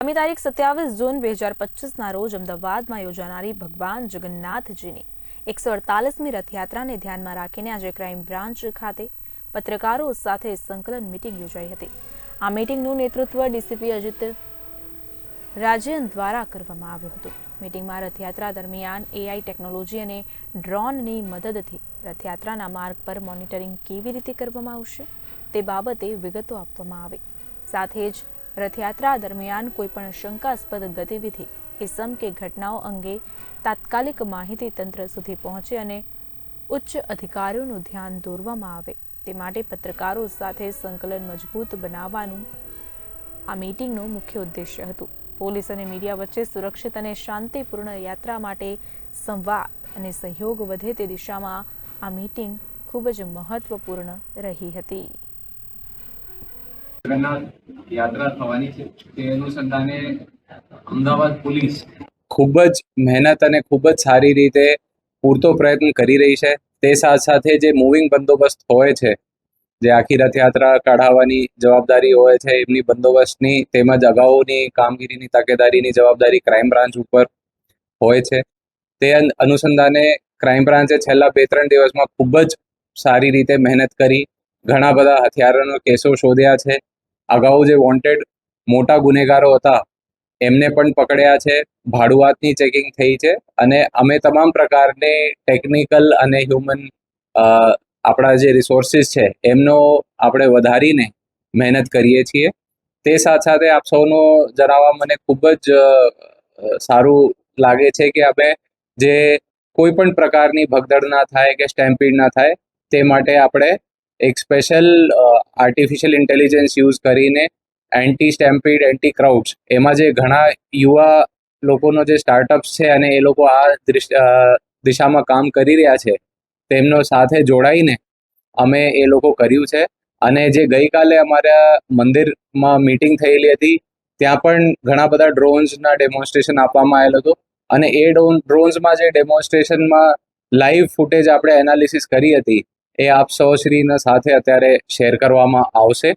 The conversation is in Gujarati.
આગામી તારીખ 27 જૂન 2025ના રોજ અમદાવાદમાં યોજાનારી ભગવાન જગન્નાથજીની 148મી રથયાત્રાને ધ્યાનમાં રાખીને આજે ક્રાઇમ બ્રાન્ચ ખાતે પત્રકારો સાથે સંકલન મીટિંગ યોજાઈ હતી। આ મીટિંગનું નેતૃત્વ ડીસીપી અજીત રાજન દ્વારા કરવામાં આવ્યું હતું। મીટિંગમાં રથયાત્રા દરમિયાન એઆઈ ટેકનોલોજી અને ડ્રોનની મદદથી રથયાત્રાના માર્ગ પર મોનિટરિંગ કેવી રીતે કરવામાં આવશે તે બાબતે વિગતો આપવામાં આવી। સાથે જ રથયાત્રા દરમિયાન કોઈપણ શંકાસ્પદ ગતિવિધિ ઇસમ કે ઘટનાઓ અંગે તાત્કાલિક માહિતી તંત્ર સુધી પહોંચે અને ઉચ્ચ અધિકારીઓનું ધ્યાન દોરવામાં આવે તે માટે પત્રકારો સાથે સંકલન મજબૂત બનાવવાનું આ મીટિંગનો મુખ્ય ઉદ્દેશ્ય હતું। પોલીસ અને મીડિયા વચ્ચે સુરક્ષિત અને શાંતિપૂર્ણ યાત્રા માટે સંવાદ અને સહયોગ વધે તે દિશામાં આ મીટિંગ ખૂબ જ મહત્વપૂર્ણ રહી હતી। જગન્નાથ યાત્રા થવાની છે તે અનુસંધાને અમદાવાદ પોલીસ ખૂબ જ મહેનત અને ખૂબ જ સારી રીતે પૂરતો પ્રયત્ન કરી રહી છે। તે સાથે સાથે જે મૂવિંગ બંદોબસ્ત હોય છે, જે આખી રથયાત્રા કાઢવાની જવાબદારી હોય છે, એમની બંદોબસ્તની તેમજ અગાઉની કામગીરીની તકેદારીની જવાબદારી ક્રાઇમ બ્રાન્ચ ઉપર હોય છે। તે અનુસંધાને ક્રાઇમ બ્રાન્ચે છેલ્લા 2-3 દિવસમાં ખૂબ જ સારી રીતે મહેનત કરી ઘણા બધા હથિયારોના કેસો શોધ્યા છે। અગાઉ જે વોન્ટેડ મોટા ગુનેગારો હતા એમને પણ પકડ્યા છે। ભાડુઆતની ચેકિંગ થઈ છે અને અમે તમામ પ્રકારની ટેકનિકલ અને હ્યુમન આપણા જે રિસોર્સિસ છે એમનો આપણે વધારીને મહેનત કરીએ છીએ। તે સાથે સાથે આપ સૌનો જણાવવા મને ખૂબ જ સારું લાગે છે કે અમે જે કોઈ પણ પ્રકારની ભગદડ ના થાય કે સ્ટેમ્પીડ ના થાય તે માટે આપણે એક સ્પેશિયલ આર્ટિફિશિયલ ઇન્ટેલિજન્સ યુઝ કરીને એન્ટી સ્ટેમ્પીડ, એન્ટી ક્રાઉડ્સ એમાં જે ઘણા યુવા લોકોનો જે સ્ટાર્ટઅપ્સ છે અને એ લોકો આ દિશામાં કામ કરી રહ્યા છે તેમનો સાથે જોડાઈને અમે એ લોકો કર્યું છે। અને જે ગઈકાલે અમારા મંદિરમાં મીટિંગ થયેલી હતી ત્યાં પણ ઘણા બધા ડ્રોન્સના ડેમોન્સ્ટ્રેશન આપવામાં આવેલું હતું અને એ ડ્રોન્સમાં જે ડેમોન્સ્ટ્રેશનમાં લાઈવ ફૂટેજ આપણે એનાલિસિસ કરી હતી એ આપ સૌશ્રીના સાથે અત્યારે શેર કરવામાં આવશે।